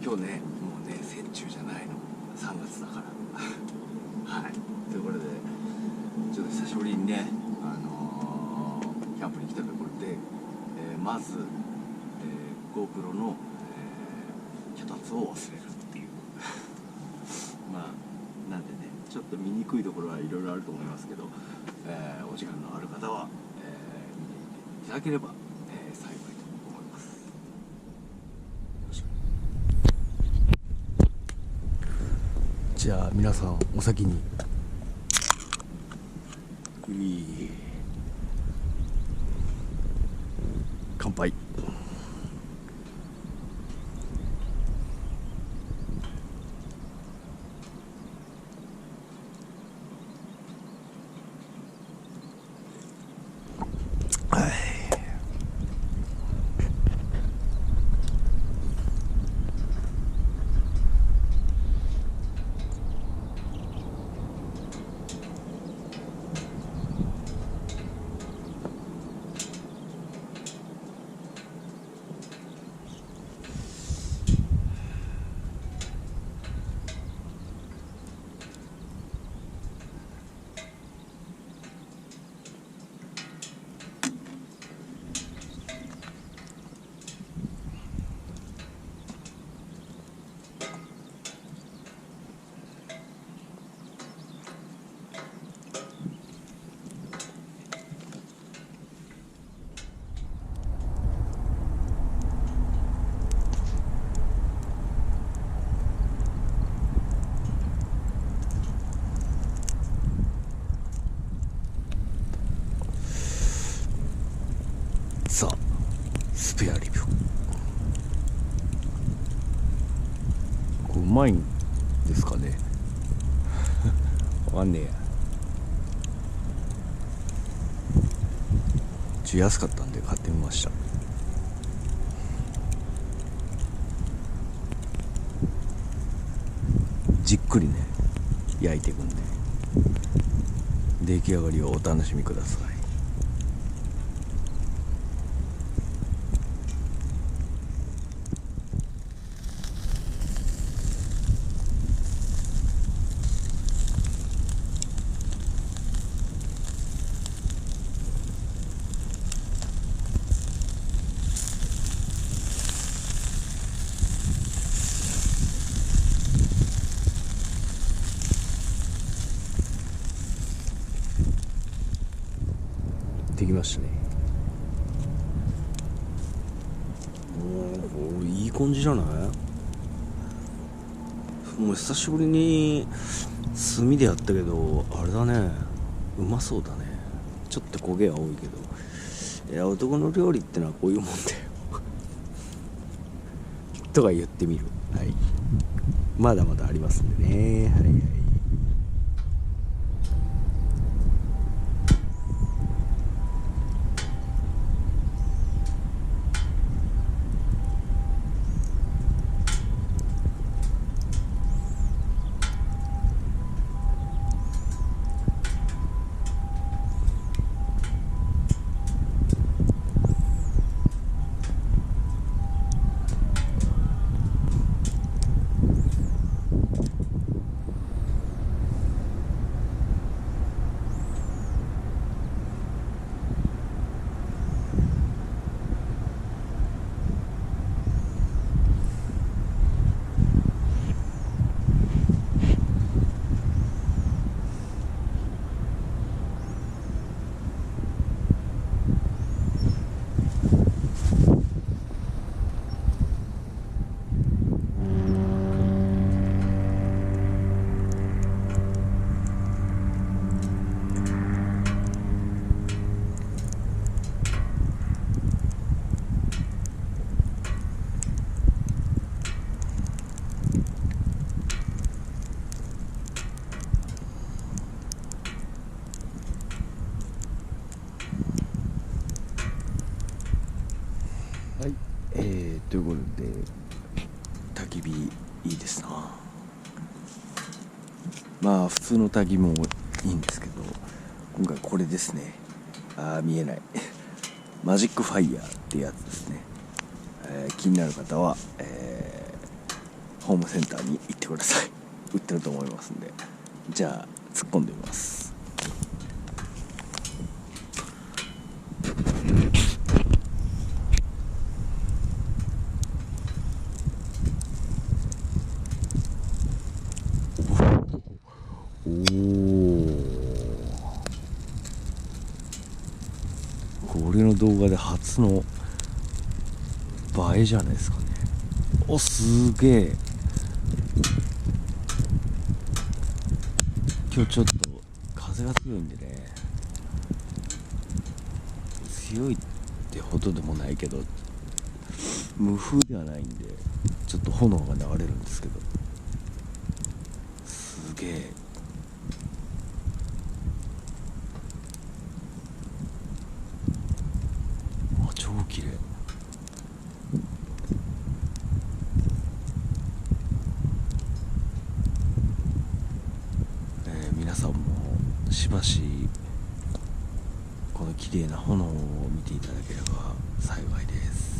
今日ねもうね雪中じゃないの、3月だからはい、ということでちょっと久しぶりにねキャンプに来たところで、まず、GoPro の、脚立を忘れるっていうまあなんでねちょっと見にくいところはいろいろあると思いますけど、お時間のある方は、見ていていただければ、幸いと思います。よろしく。じゃあ皆さんお先に。乾杯。さあスペアリブこれうまいんですかねわかんねえや。安かったんで買ってみました。じっくりね焼いていくんで出来上がりをお楽しみください。できましたね。おー、いい感じじゃない？もう久しぶりに炭でやったけどあれだね、うまそうだね。ちょっと焦げは多いけど、いや男の料理ってのはこういうもんだよとか言ってみる。はい、まだまだありますんでね。はいはい。はい、ということで焚き火いいですな。まあ普通の焚き火もいいんですけど、今回これですね。見えないマジックファイヤーってやつですね。気になる方は、ホームセンターに行ってください。売ってると思いますんで。じゃあ突っ込んでみます。おお、これの動画で初の映えじゃないですかね。お、すげえ。今日ちょっと風が強いんでね、強いってほどでもないけど無風ではないんで、ちょっと炎が流れるんですけど、すげえ。あ、超綺麗。皆さんもしばしこの綺麗な炎を見ていただければ幸いです。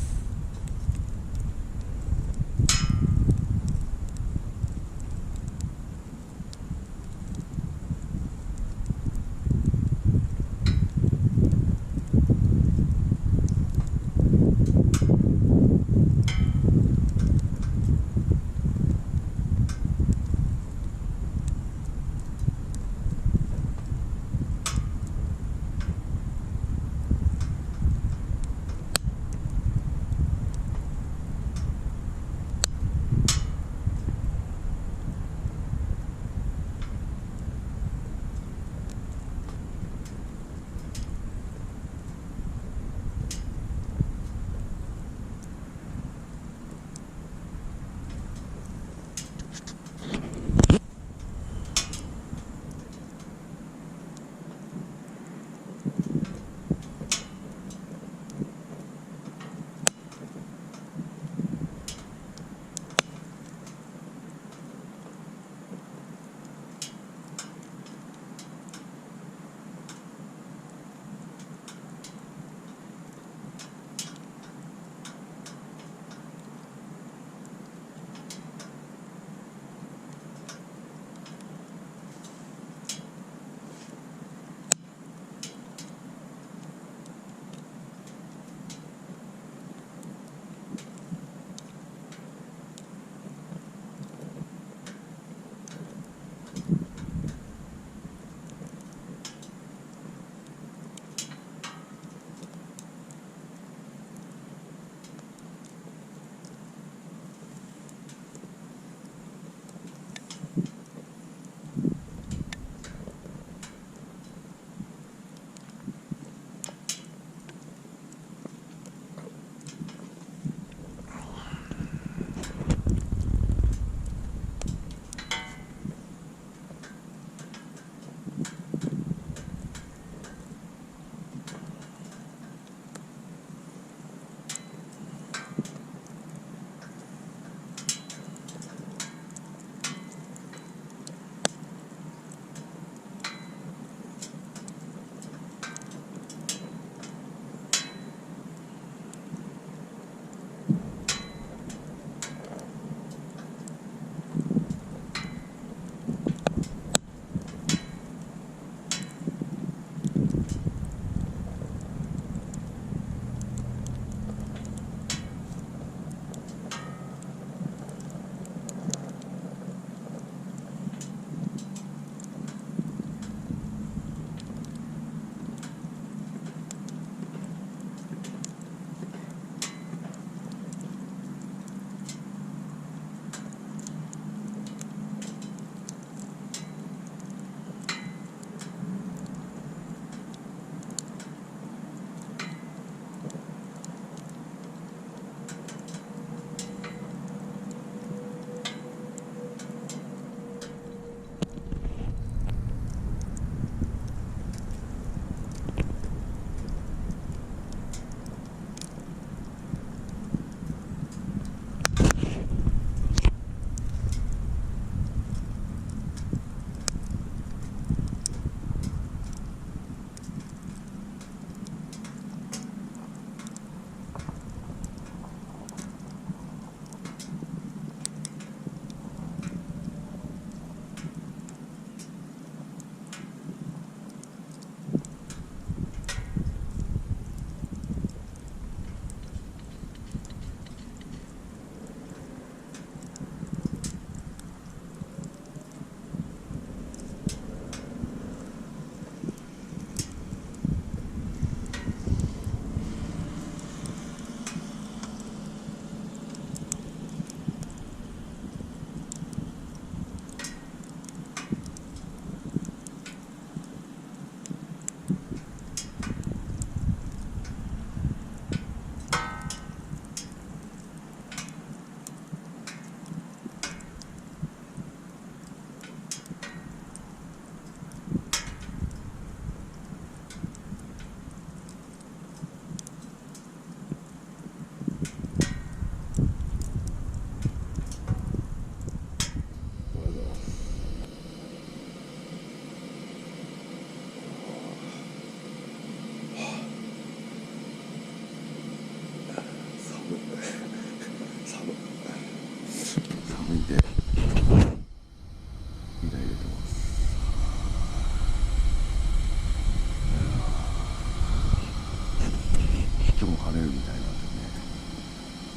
みたいなんでね、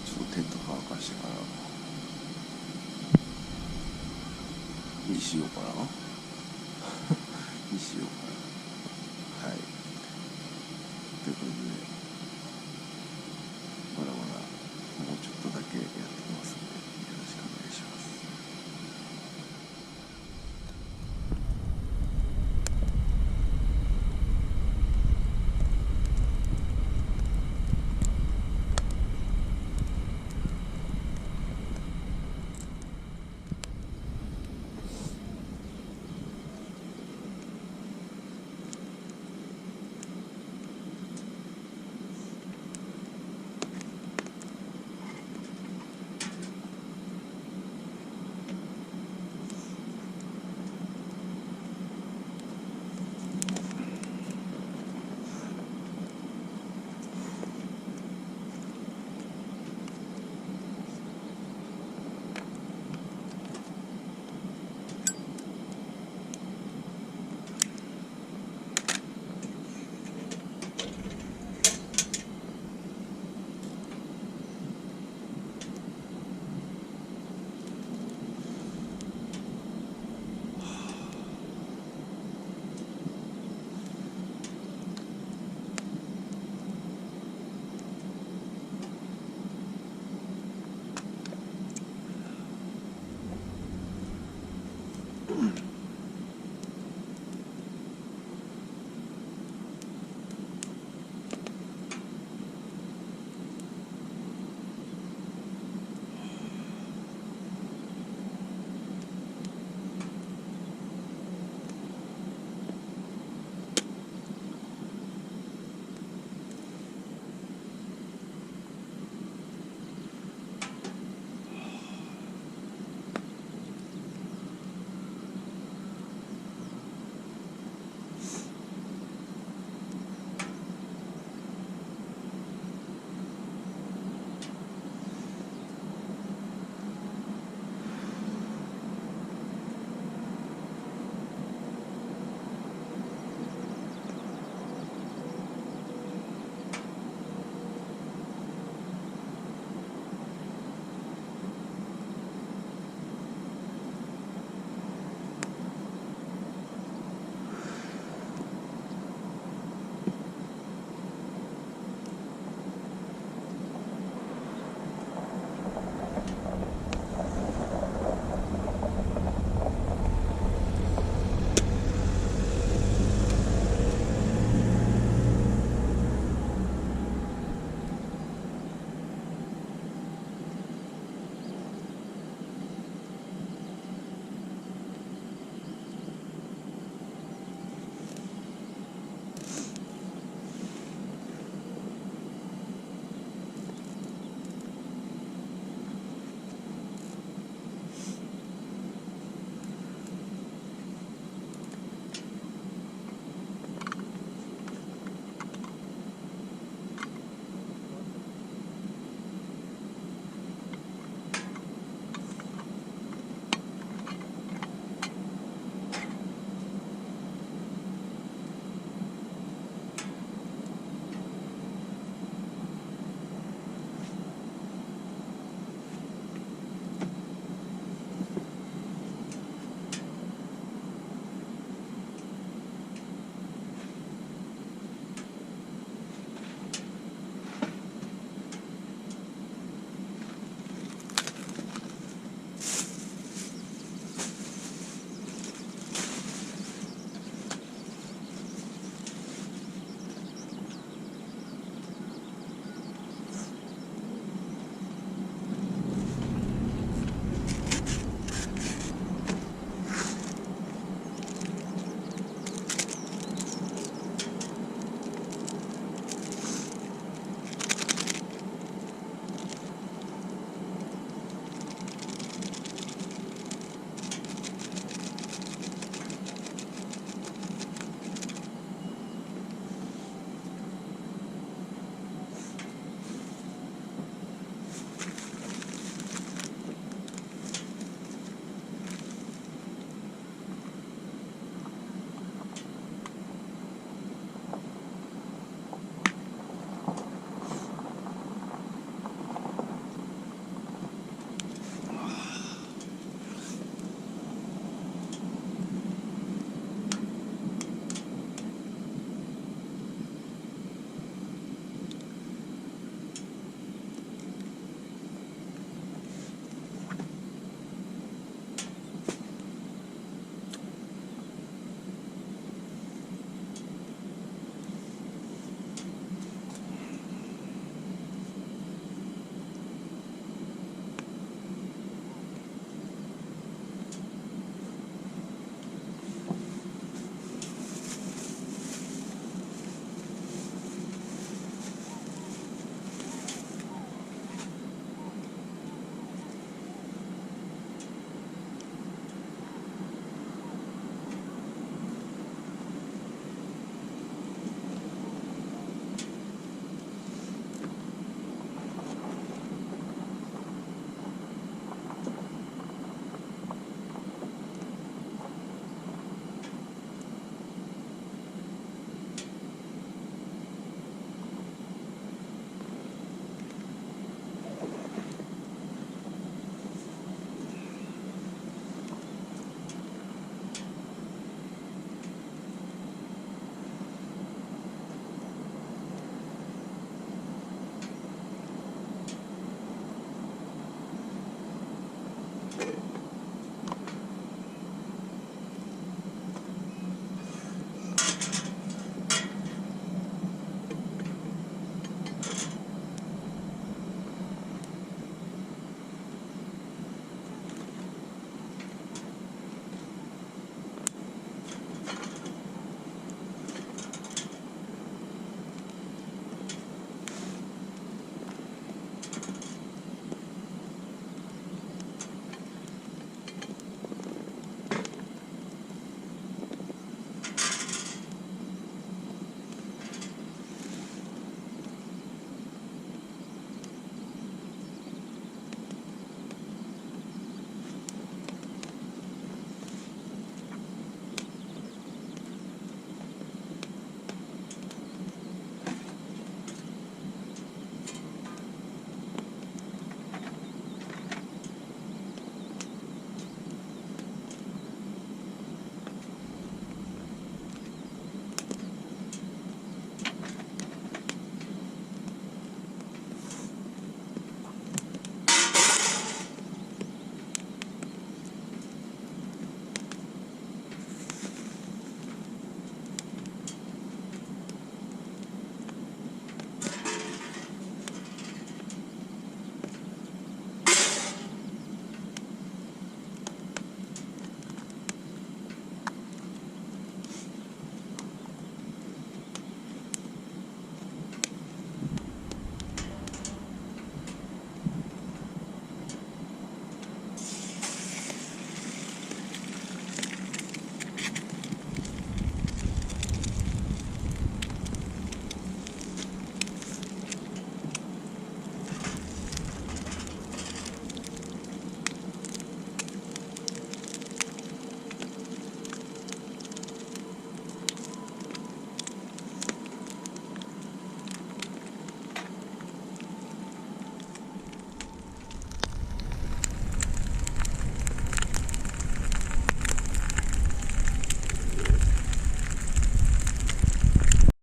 ちょっとテント乾かしてからにしようかなにしようかな。